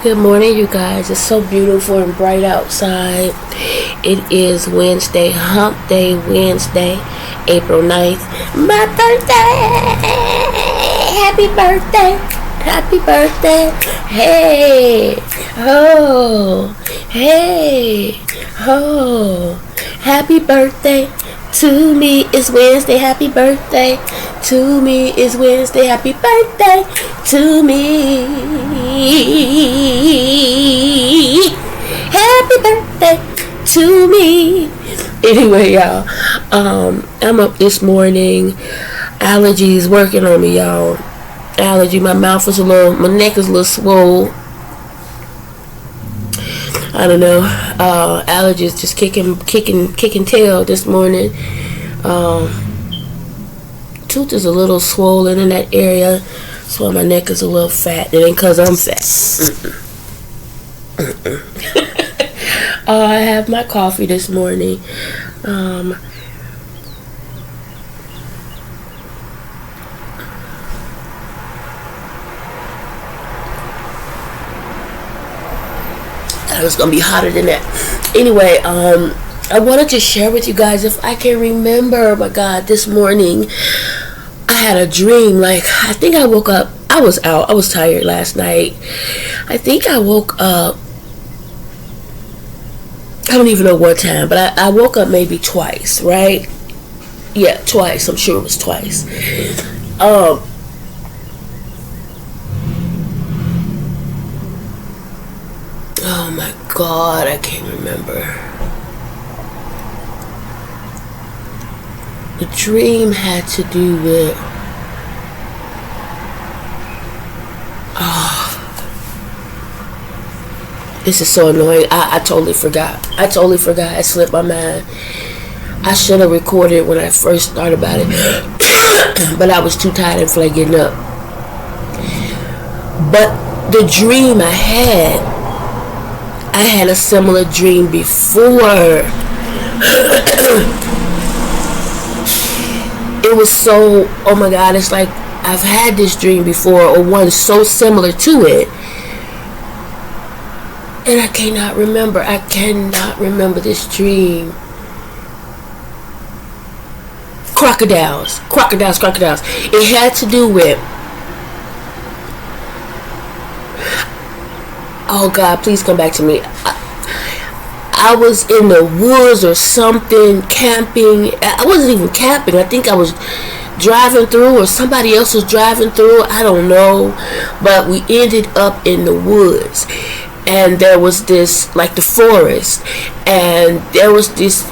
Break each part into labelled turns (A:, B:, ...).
A: Good morning, you guys. It's so beautiful and bright outside. It is Wednesday, Hump Day Wednesday, April 9th. My birthday! Happy birthday! Happy birthday! Hey! Oh! Hey! Oh! Happy birthday! To me it's Wednesday, happy birthday. To me it's Wednesday, happy birthday. To me. Happy birthday to me. Anyway, y'all, I'm up this morning. Allergies working on me, y'all. Allergy, my neck is a little swole. I don't know. Allergies just kicking tail this morning. Tooth is a little swollen in that area. That's why my neck is a little fat. It ain't because I'm fat. I have my coffee this morning. It's gonna be hotter than that. Anyway, I wanted to share with you guys, if I can remember. Oh my God, this morning I had a dream. Like, I think I woke up. I was tired last night. I think I woke up, I don't even know what time, but I woke up maybe twice, right? Yeah, twice. I'm sure it was twice. Oh my God, I can't remember. The dream had to do with... this is so annoying. I totally forgot. It slipped my mind. I should have recorded it when I first started about it. But I was too tired and feel like getting up. But the dream I had a similar dream before. It was so, oh my God, it's like I've had this dream before, or one so similar to it, and I cannot remember this dream. Crocodiles. It had to do with, oh God, please come back to me. I was in the woods or something, camping. I wasn't even camping. I think I was driving through, or somebody else was driving through. I don't know. But we ended up in the woods. And there was this, like the forest. And there was this,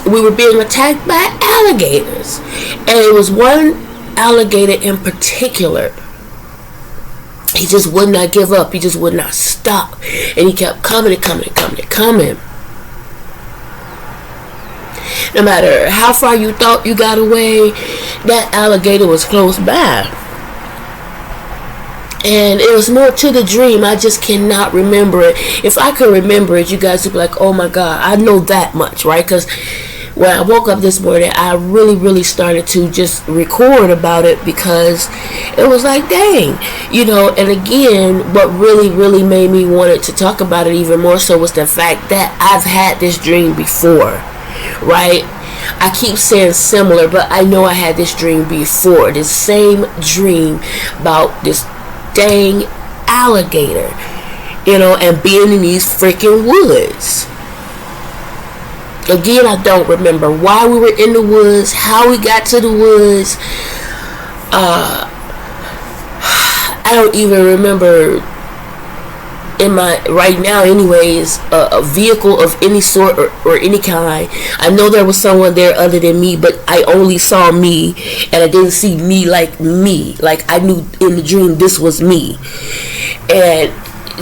A: we were being attacked by alligators. And it was one alligator in particular. He just would not give up. He just would not stop. And he kept coming. No matter how far you thought you got away, that alligator was close by. And it was more to the dream. I just cannot remember it. If I could remember it, you guys would be like, oh my God, I know that much, right? Because when I woke up this morning, I really started to just record about it, because it was like, dang, and again, what really made me want to talk about it even more so was the fact that I've had this dream before, right? I keep saying similar, but I know I had this dream before, this same dream about this dang alligator, and being in these freaking woods. Again, I don't remember why we were in the woods, how we got to the woods. I don't even remember right now anyways, a vehicle of any sort or any kind. I know there was someone there other than me, but I only saw me, and I didn't see me. Like I knew in the dream this was me. And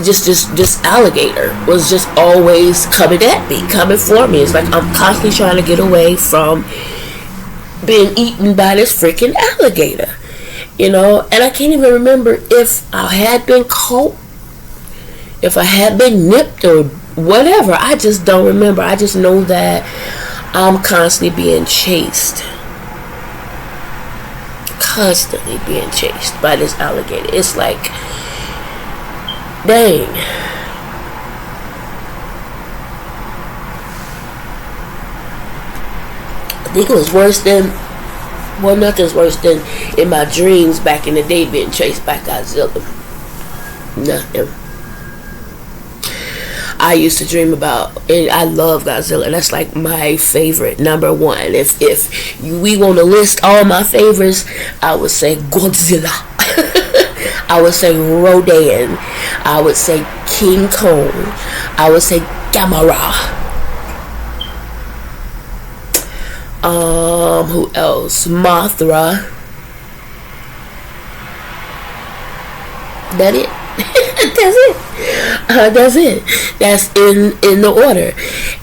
A: just this alligator was just always coming for me. It's like I'm constantly trying to get away from being eaten by this freaking alligator, and I can't even remember if I had been caught, if I had been nipped or whatever. I just don't remember. I just know that I'm constantly being chased by this alligator. It's like, dang. think it was worse than, well, nothing's worse than in my dreams back in the day being chased by Godzilla. Nothing. I used to dream about, and I love Godzilla. That's like my favorite, number one. If we want to list all my favorites, I would say Godzilla. I would say Rodan. I would say King Kong. I would say Gamera. Who else? Mothra. That it? That's it. That's in the order.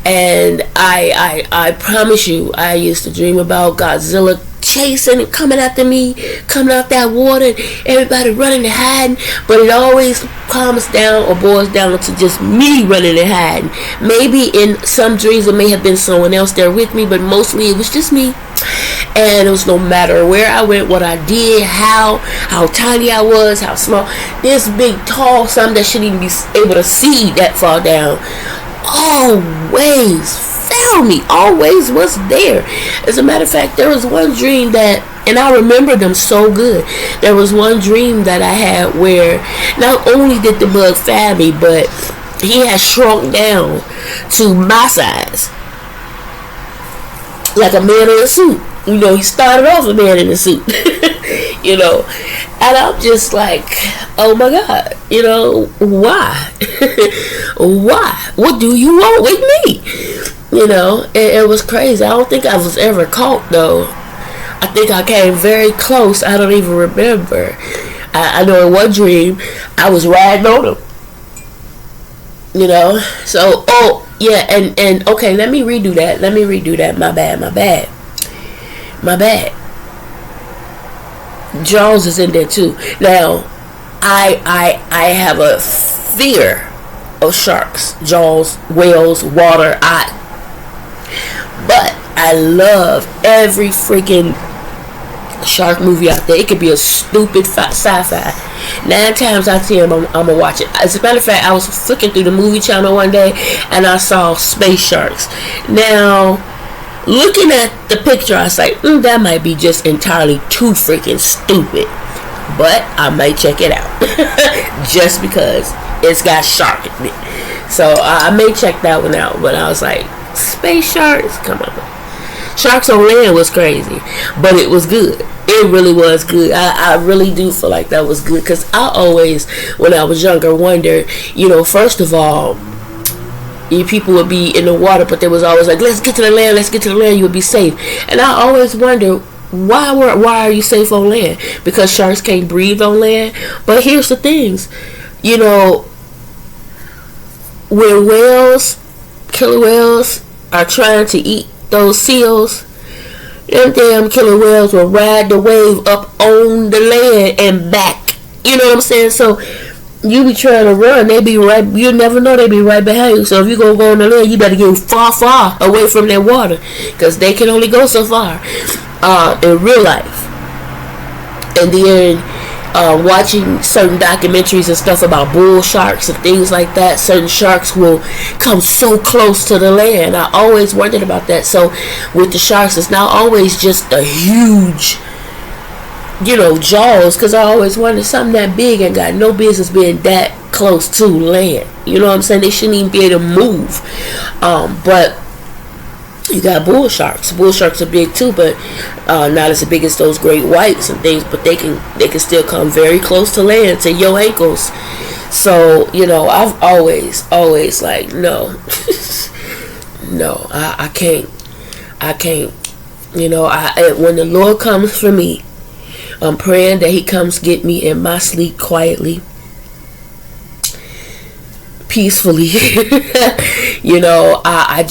A: And I promise you, I used to dream about Godzilla chasing and coming after me, coming out that water, everybody running and hiding, but it always calms down or boils down to just me running and hiding. Maybe in some dreams it may have been someone else there with me, but mostly it was just me. And it was no matter where I went, what I did, how tiny I was, how small, this big tall something that shouldn't even be able to see that far down always found me, always was there. As a matter of fact, there was one dream that, and I remember them so good, there was one dream that I had where not only did the bug find me, but he had shrunk down to my size, like a man in a suit. You know, he started off a man in a suit. You know, and I'm just like, oh my God, you know, why? Why? What do you want with me? You know, it was crazy. I don't think I was ever caught though. I think I came very close. I don't even remember. I know in one dream I was riding on him. You know, so yeah, and okay, let me redo that. My bad. Jaws is in there too. Now, I have a fear of sharks, jaws, whales, water. But I love every freaking shark movie out there. It could be a stupid sci-fi. 9 times out of 10, I'm gonna watch it. As a matter of fact, I was flicking through the movie channel one day and I saw space sharks. Now, looking at the picture, I was like, that might be just entirely too freaking stupid. But I might check it out. Just because it's got shark in it. So I may check that one out. But I was like, space sharks? Come on. Sharks on Land was crazy. But it was good. It really was good. I really do feel like that was good. Because I always, when I was younger, wondered, you know, first of all, people would be in the water, but they was always like, let's get to the land, you would be safe. And I always wonder, why are you safe on land? Because sharks can't breathe on land. But here's the things, you know, when killer whales are trying to eat those seals, them damn killer whales will ride the wave up on the land and back. You know what I'm saying? So you be trying to run, they be right, you never know, they be right behind you. So if you gonna go on the land, you better get far away from that water, because they can only go so far in real life. And then watching certain documentaries and stuff about bull sharks and things like that, certain sharks will come so close to the land. I always wondered about that. So with the sharks, it's not always just a huge, you know, jaws, because I always wondered, something that big and got no business being that close to land. You know what I'm saying? They shouldn't even be able to move. But you got bull sharks. Bull sharks are big too, but not as big as those great whites and things. But they can still come very close to land, to your ankles. So, you know, I've always like, no, no, I can't. You know, when the Lord comes for me, I'm praying that he comes get me in my sleep quietly, peacefully. You know, I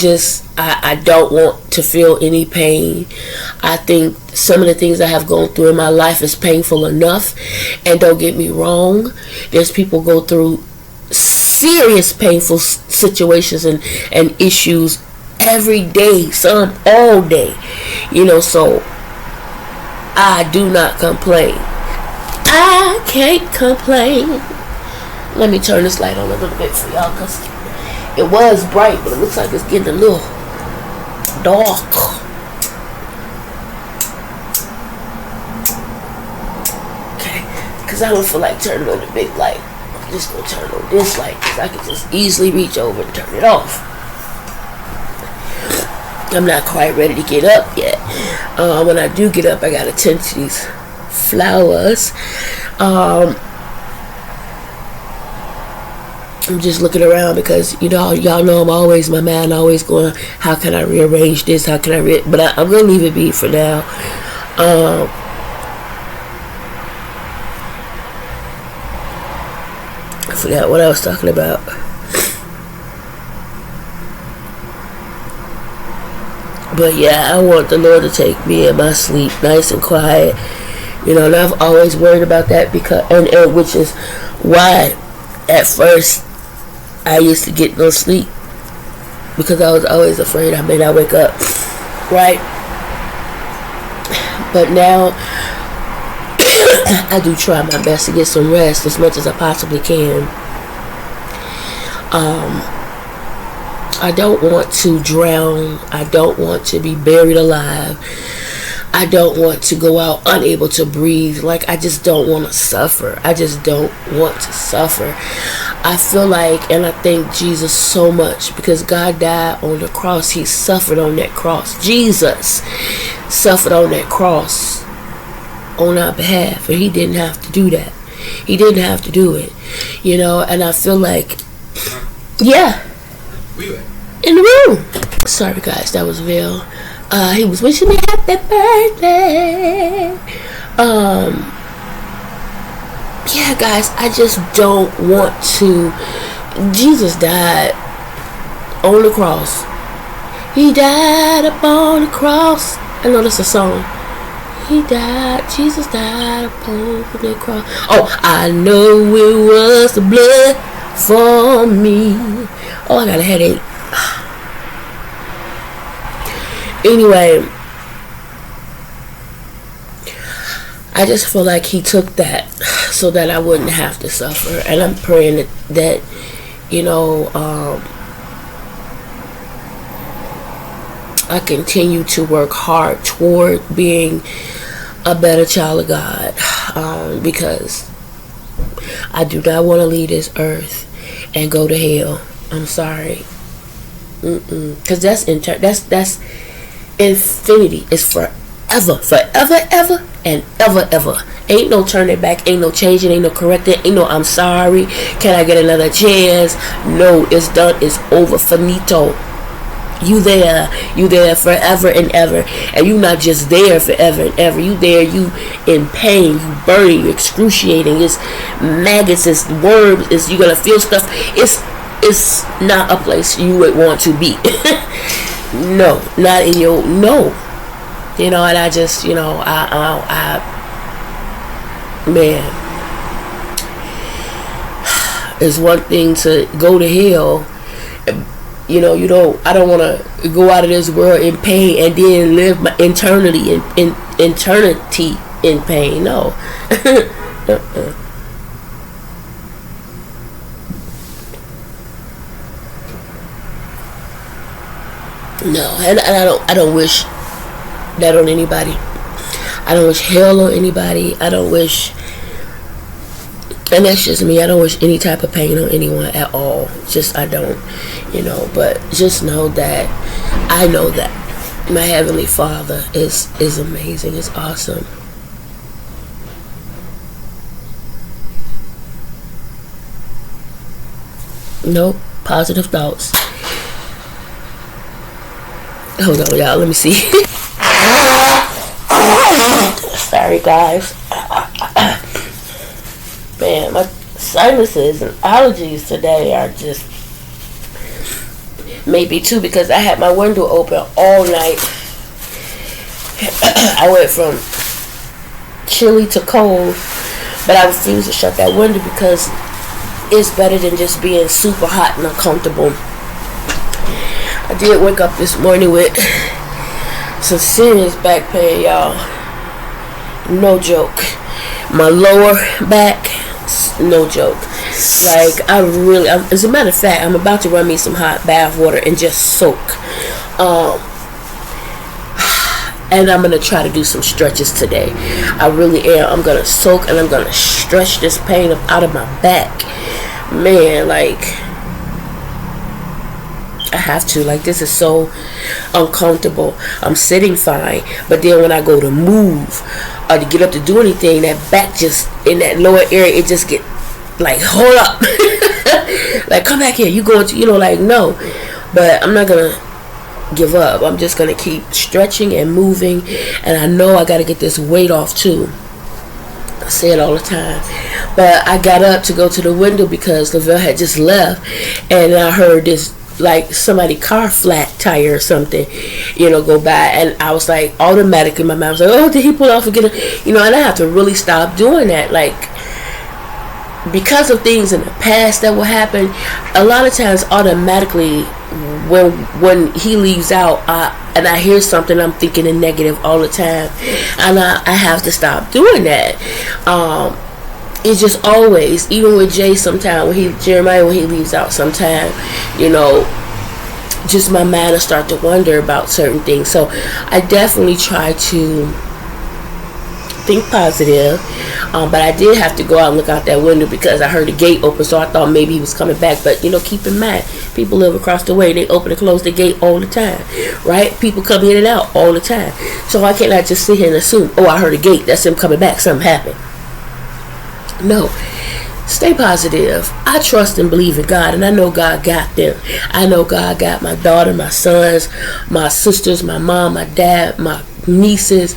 A: don't want to feel any pain. I think some of the things I have gone through in my life is painful enough. And don't get me wrong, there's people go through serious painful situations and issues every day, some all day. You know, so I do not complain. I can't complain. Let me turn this light on a little bit for y'all, because it was bright, but it looks like it's getting a little dark. because I don't feel like turning on the big light. I'm just gonna turn on this light because I can just easily reach over and turn it off. I'm not quite ready to get up yet. When I do get up, I gotta tend to these flowers. I'm just looking around because y'all know my mind always going, how can I rearrange this, how can I but I'm gonna leave it be for now. I forgot what I was talking about. But yeah, I want the Lord to take me in my sleep nice and quiet, and I've always worried about that because and which is why at first I used to get no sleep, because I was always afraid I may not wake up, right? But now I do try my best to get some rest as much as I possibly can. I don't want to drown. I don't want to be buried alive. I don't want to go out unable to breathe. Like, I just don't want to suffer. I just don't want to suffer. I feel like, and I thank Jesus so much, because God died on the cross. He suffered on that cross. Jesus suffered on that cross on our behalf, and he didn't have to do that. He didn't have to do it, and I feel like, yeah, in the room. Sorry guys, that was Vil. He was wishing me happy birthday. Yeah guys, I just don't want to. Jesus died on the cross. He died upon the cross. I know that's a song. Jesus died upon the cross. Oh, I know it was the blood for me. Oh, I got a headache. Anyway, I just feel like he took that so that I wouldn't have to suffer. And I'm praying that I continue to work hard toward being a better child of God, because I do not want to leave this earth and go to hell. I'm sorry, because that's infinity. It's forever, ever, and ever. Ain't no turning back, ain't no changing, ain't no correcting, ain't no I'm sorry, can I get another chance? No, it's done, it's over, finito. You there forever and ever, and you not just there forever and ever. You there, you in pain, you burning, you excruciating. It's maggots, it's worms, it's you gonna feel stuff. It's not a place you would want to be. No, not in your no. And I just man, it's one thing to go to hell. I don't want to go out of this world in pain and then live my eternity in pain. No. No, and I don't wish that on anybody. I don't wish hell on anybody. I don't wish, and that's just me, I don't wish any type of pain on anyone at all. I don't, but just know that I know that my Heavenly Father is amazing, is awesome. Nope, positive thoughts. Hold on, y'all, let me see. Sorry, guys. Man, my sinuses and allergies today are just, maybe too, because I had my window open all night. I went from chilly to cold, but I refuse to shut that window because it's better than just being super hot and uncomfortable. I did wake up this morning with some serious back pain, y'all. No joke. My lower back, no joke. Like, as a matter of fact, I'm about to run me some hot bath water and just soak. And I'm gonna try to do some stretches today. I really am. I'm gonna soak and I'm gonna stretch this pain up out of my back. Man, like, I have to. Like, this is so uncomfortable. I'm sitting fine, but then when I go to move or to get up to do anything, that back just, in that lower area, it just get like, hold up. Like, come back here. You going to, like, no. But I'm not gonna give up. I'm just gonna keep stretching and moving, and I know I gotta get this weight off too. I say it all the time. But I got up to go to the window because Lavelle had just left, and I heard this, like, somebody car flat tire or something, go by, and I was like, automatically my mind was like, oh, did he pull off and get it? And I have to really stop doing that, like, because of things in the past that will happen. A lot of times, automatically, when he leaves out, and I hear something, I'm thinking in negative all the time, and I have to stop doing that. It's just always, even with Jay, sometime Jeremiah, when he leaves out, sometime, just my mind will start to wonder about certain things. So I definitely try to think positive, but I did have to go out and look out that window because I heard the gate open, so I thought maybe he was coming back. But keep in mind, people live across the way, they open and close the gate all the time, right? People come in and out all the time, so I cannot just sit here and assume, oh, I heard a gate, that's him coming back, something happened. No, stay positive. I trust and believe in God, and I know God got them. I know God got my daughter, my sons, my sisters, my mom, my dad, my nieces,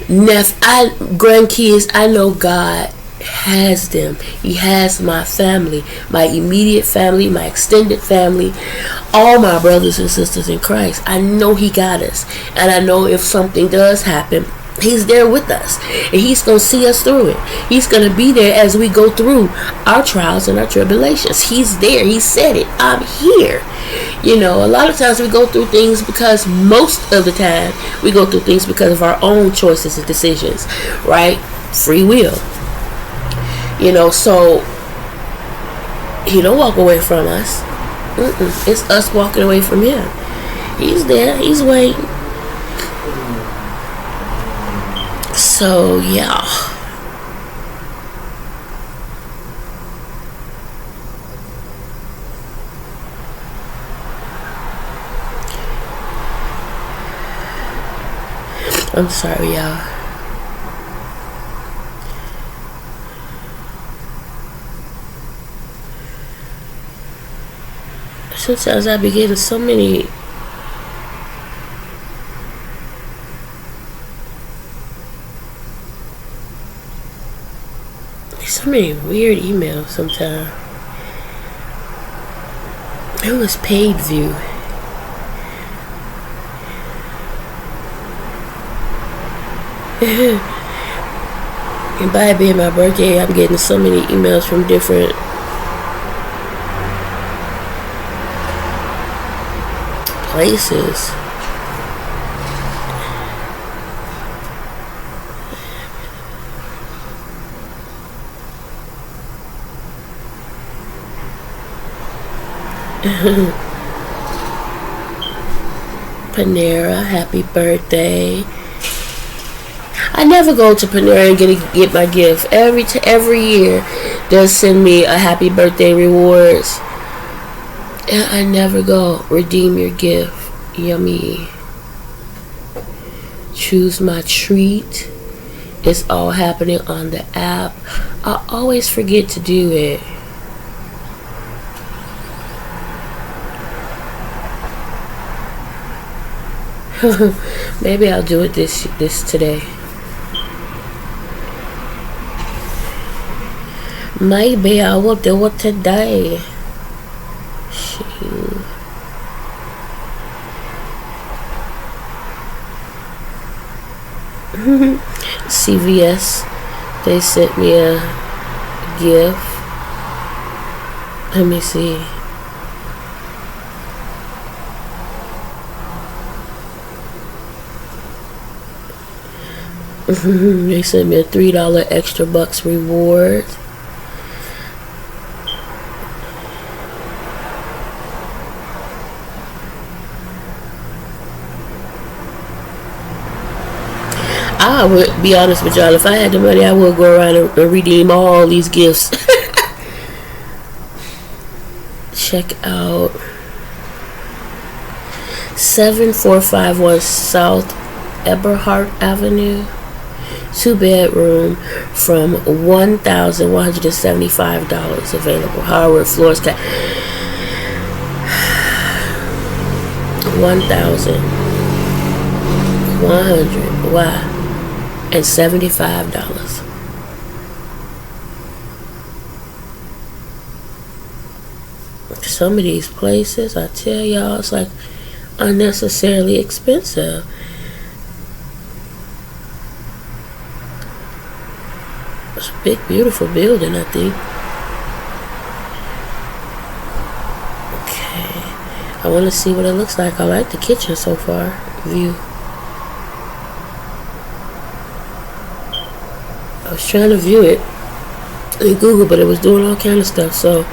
A: grandkids. I know God has them. He has my family, my immediate family, my extended family, all my brothers and sisters in Christ. I know He got us, and I know if something does happen, He's there with us, and He's going to see us through it. He's going to be there as we go through our trials and our tribulations. He's there. He said it. I'm here. A lot of times we go through things because, most of the time, we go through things because of our own choices and decisions, right? Free will. So He don't walk away from us. It's us walking away from Him. He's there. He's waiting. So, yeah. I'm sorry, y'all. Sometimes I be getting so many weird emails sometimes. It was paid view. And by it being my birthday, I'm getting so many emails from different places. Panera, happy birthday. I never go to Panera and get my gift. Every year they'll send me a happy birthday rewards, and I never go. Redeem your gift. Yummy. Choose my treat. It's all happening on the app. I always forget to do it. Maybe I'll do it this today. Maybe I will do it today. CVS, they sent me a gift. Let me see. They sent me a $3 extra bucks reward. I would be honest with y'all. If I had the money, I would go around and redeem all these gifts. Check out 7451 South Eberhart Avenue. 2-bedroom from $1,175 available. Hardwood floors. $1,175. Some of these places, I tell y'all, it's like unnecessarily expensive. It's a big, beautiful building, I think. Okay. I want to see what it looks like. I like the kitchen so far. View. I was trying to view it in Google, but it was doing all kind of stuff. So,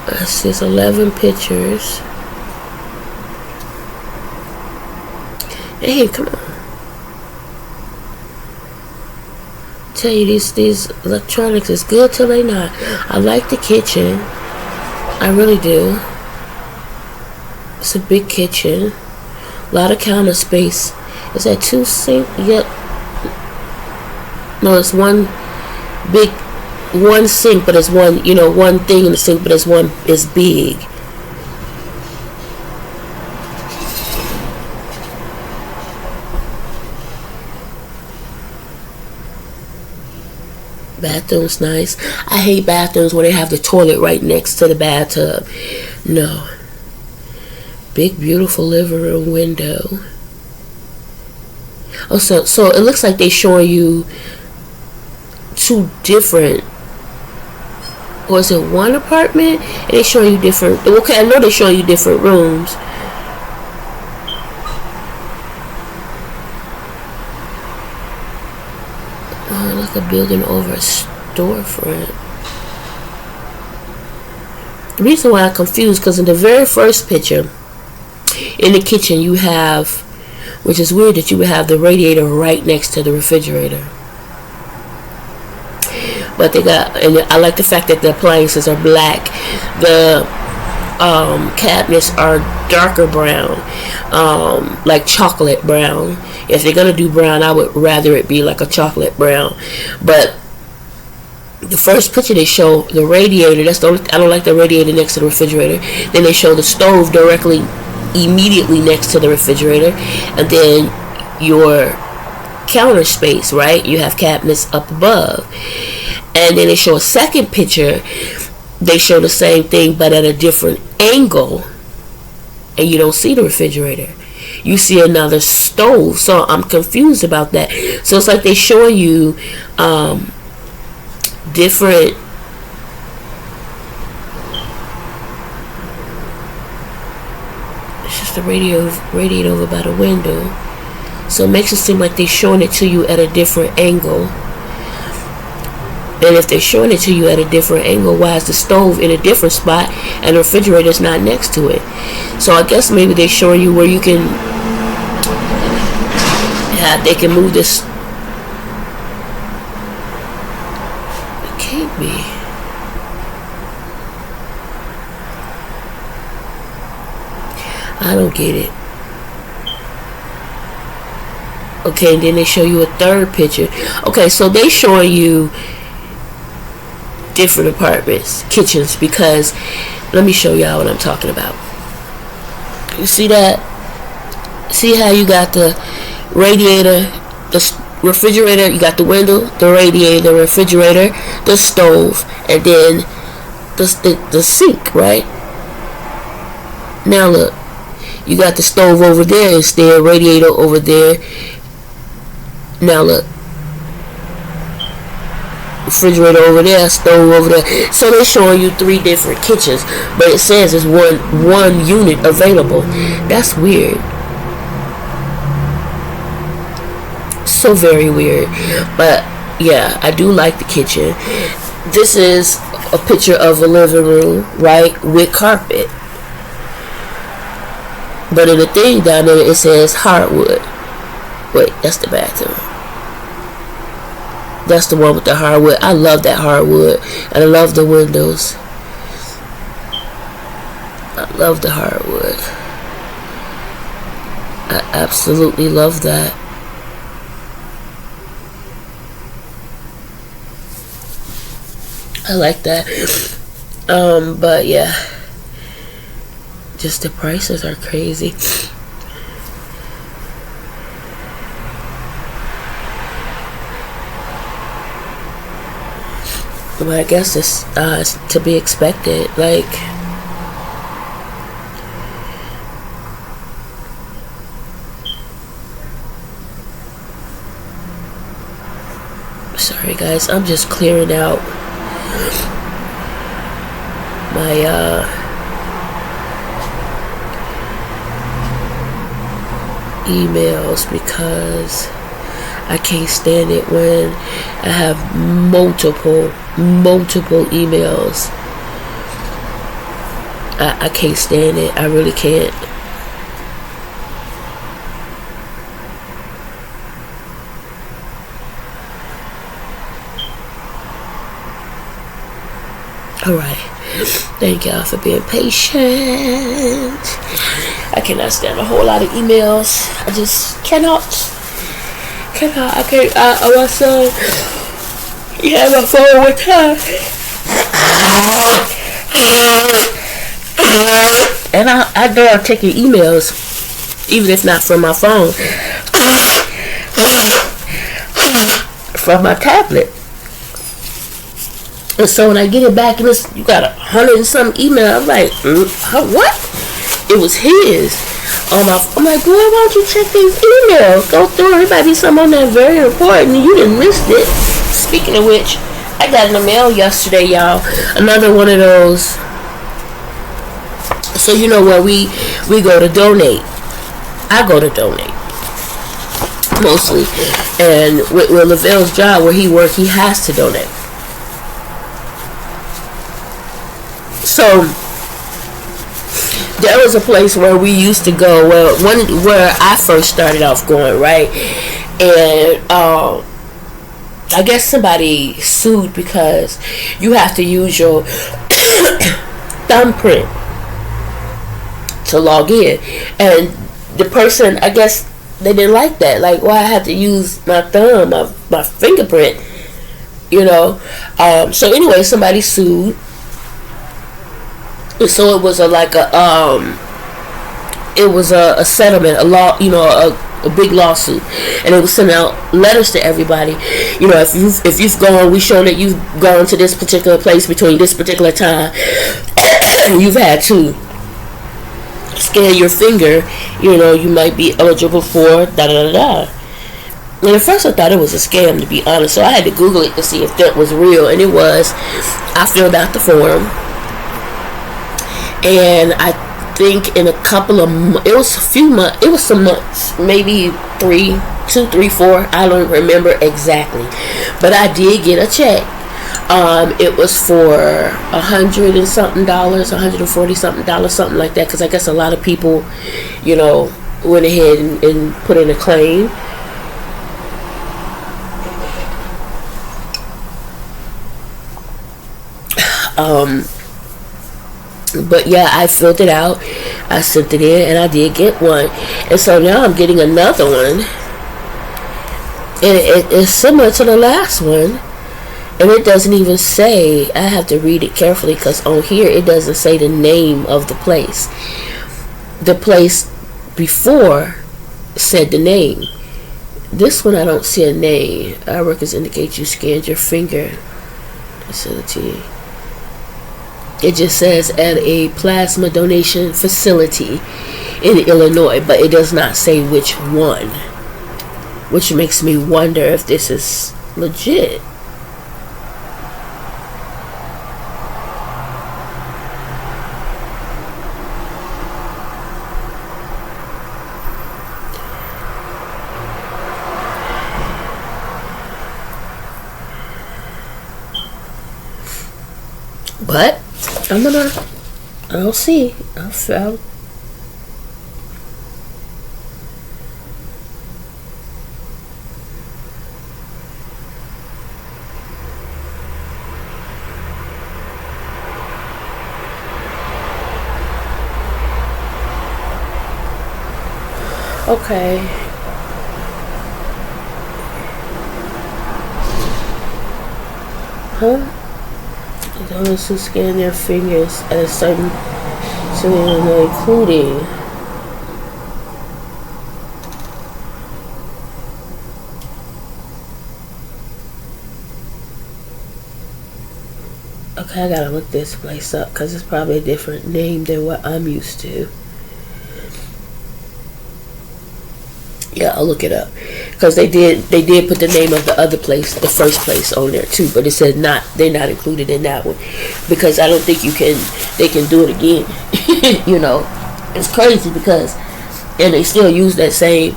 A: I see it's 11 pictures. Hey, come on. Tell you these electronics is good till they not. I like the kitchen. I really do. It's a big kitchen. A lot of counter space. Is that 2 sink? Yep. No, it's one sink, but it's one thing in the sink, but it's big. Bathroom's nice. I hate bathrooms where they have the toilet right next to the bathtub. No. Big, beautiful living room window. Oh, so it looks like they're showing you 2 different, or is it one apartment? And they're showing you different. Okay, I know they're showing you different rooms. A building over a storefront. The reason why I'm confused, because in the very first picture in the kitchen you have, which is weird that you would have the radiator right next to the refrigerator, but they got, and I like the fact that the appliances are black. The cabinets are darker brown, like chocolate brown. If they're gonna do brown, I would rather it be like a chocolate brown. But the first picture they show the radiator. That's the only, I don't like the radiator next to the refrigerator. Then they show the stove directly, immediately next to the refrigerator, and then your counter space. Right, you have cabinets up above, and then they show a second picture. They show the same thing but at a different angle, and you don't see the refrigerator. You see another stove. So I'm confused about that. So it's like they show you different. It's just a radiator over by the window. So it makes it seem like they're showing it to you at a different angle. And if they're showing it to you at a different angle, why is the stove in a different spot and the refrigerator's not next to it? So I guess maybe they're showing you where you can, they can move this. It can't be. I don't get it. Okay, and then they show you a third picture. Okay, so they showing you different apartments, kitchens, because let me show y'all what I'm talking about. You see that? See how you got the radiator, the refrigerator, you got the window, the radiator, the refrigerator, the stove, and then the sink, right? Now look, you got the stove over there instead, radiator over there. Now look, refrigerator over there, stove over there. So they're showing you 3 different kitchens, but it says it's one unit available. That's weird. So very weird. But yeah, I do like the kitchen. This is a picture of a living room, right, with carpet. But in the thing down there it says hardwood. Wait, that's the bathroom. That's the one with the hardwood. I love that hardwood. And I love the windows. I love the hardwood. I absolutely love that. I like that. But yeah. Just the prices are crazy. But I guess it's to be expected. Like, sorry guys, I'm just clearing out my emails because I can't stand it when I have multiple emails. I can't stand it. I really can't. Alright. Thank y'all for being patient. I cannot stand a whole lot of emails. I just cannot. I can't. My son, he had my phone one time, and I know I'm taking emails, even if not from my phone, from my tablet. And so when I get it back and you got 100 and some email, I'm like, what? It was his. I'm like, boy, why don't you check these emails? Go through it. It might be something on there very important. You didn't list it. Speaking of which, I got in the mail yesterday, y'all. Another one of those. So you know where we go to donate. I go to donate. Mostly. And with Lavelle's job where he works, he has to donate. So there was a place where we used to go where I first started off going, right? And I guess somebody sued because you have to use your thumbprint to log in. And the person, I guess they didn't like that. Like, why I had to use my thumb, my fingerprint, you know? So anyway, somebody sued. So it was a settlement, a law, you know, a big lawsuit, and it was sending out letters to everybody. You know, if you've gone, we shown that you've gone to this particular place between this particular time, and you've had to scan your finger. You know, you might be eligible for da da da da. And at first I thought it was a scam, to be honest. So I had to Google it to see if that was real, and it was. I filled out the form. And I think in a couple of it was a few months, it was some months, maybe 2, 3, 4, I don't remember exactly, but I did get a check. It was for $100 and something, $140 something, something like that, because I guess a lot of people, you know, went ahead and put in a claim. But yeah, I filled it out, I sent it in, and I did get one. And so now I'm getting another one, and it is similar to the last one, and it doesn't even say. I have to read it carefully because on here it doesn't say the name of the place. The place before said the name. This one I don't see a name. Our records indicate you scanned your finger. Facility. It just says at a plasma donation facility in Illinois, but it does not say which one, which makes me wonder if this is legit. But I'll see. I'll Okay. Huh? Those who scan their fingers at a certain, so they're including. Okay, I gotta look this place up because it's probably a different name than what I'm used to. Yeah, I'll look it up because they did put the name of the other place, the first place, on there too, but it said they're not included in that one because I don't think they can do it again. You know, it's crazy because, and they still use that same.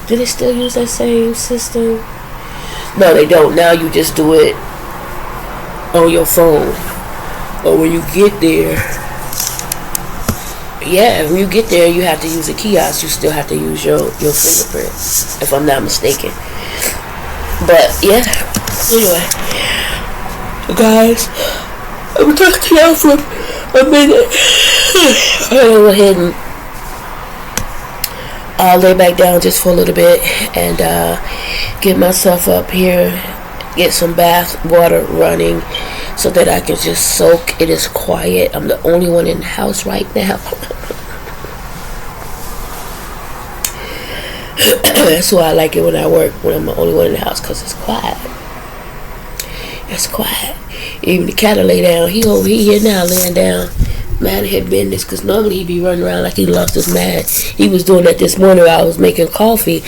A: Do they still use that same system? No, they don't. Now you just do it on your phone, or when you get there. Yeah, when you get there, you have to use a kiosk. You still have to use your fingerprint, if I'm not mistaken. But yeah, anyway, guys, I'm gonna talk to y'all for a minute. I'm gonna go ahead and lay back down just for a little bit and get myself up here, get some bath water running so that I can just soak. It is quiet. I'm the only one in the house right now. That's why I like it when I work, when I'm the only one in the house, because it's quiet. It's quiet. Even the cat will lay down. He here now laying down. Mad at business, because normally he'd be running around like he lost his mind. He was doing that this morning while I was making coffee.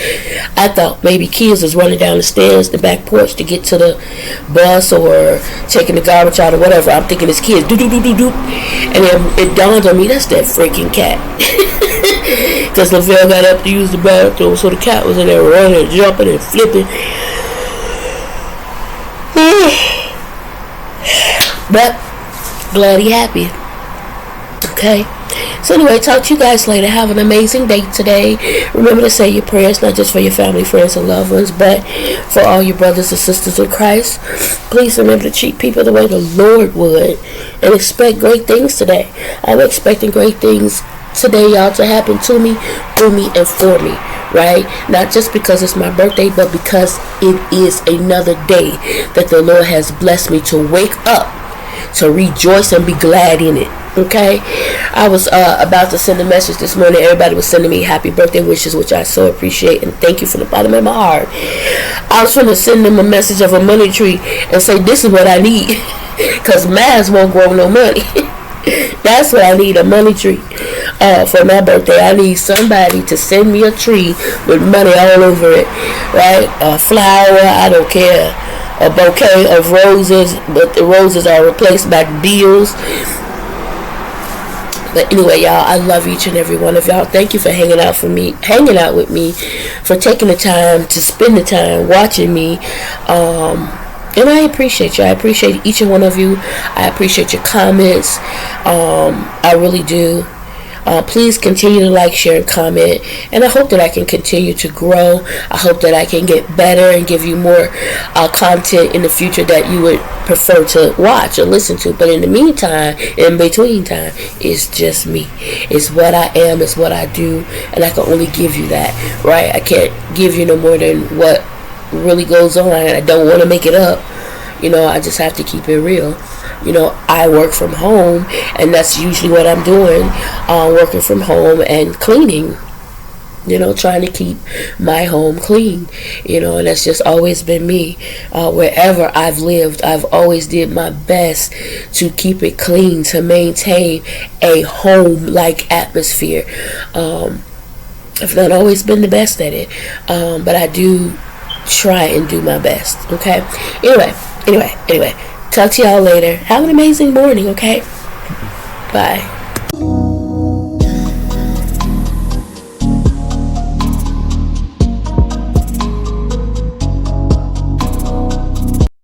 A: I thought maybe kids was running down the stairs, the back porch to get to the bus or taking the garbage out or whatever. I'm thinking it's kids. Do do do do do. And then it dawned on me, that's that freaking cat. Because Lavelle got up to use the bathroom, so the cat was in there running and jumping and flipping. But glad he happy. Okay, so anyway, talk to you guys later. Have an amazing day today. Remember to say your prayers, not just for your family, friends, and loved ones, but for all your brothers and sisters in Christ. Please remember to treat people the way the Lord would and expect great things today. I'm expecting great things today, y'all, to happen to me, through me, and for me, right? Not just because it's my birthday, but because it is another day that the Lord has blessed me to wake up, to rejoice and be glad in it. Okay, I was about to send a message this morning. Everybody was sending me happy birthday wishes, which I so appreciate and thank you from the bottom of my heart. I was trying to send them a message of a money tree and say, this is what I need, because Maz won't grow no money. That's what I need, a money tree for my birthday. I need somebody to send me a tree with money all over it, right? A flower, I don't care. A bouquet of roses, but the roses are replaced by bills. But anyway, y'all, I love each and every one of y'all. Thank you for hanging out with me, for taking the time to spend the time watching me. And I appreciate you. I appreciate each and one of you. I appreciate your comments. I really do. Please continue to like, share, and comment. And I hope that I can continue to grow. I hope that I can get better and give you more content in the future that you would prefer to watch or listen to. But in the meantime, in between time, it's just me. It's what I am. It's what I do. And I can only give you that, right? I can't give you no more than what really goes on. I don't want to make it up. You know, I just have to keep it real. You know, I work from home, and that's usually what I'm doing, working from home and cleaning, you know, trying to keep my home clean, you know, and that's just always been me. Wherever I've lived, I've always did my best to keep it clean, to maintain a home-like atmosphere. I've not always been the best at it, but I do try and do my best, okay? Anyway. Talk to y'all later. Have an amazing morning, okay? Bye.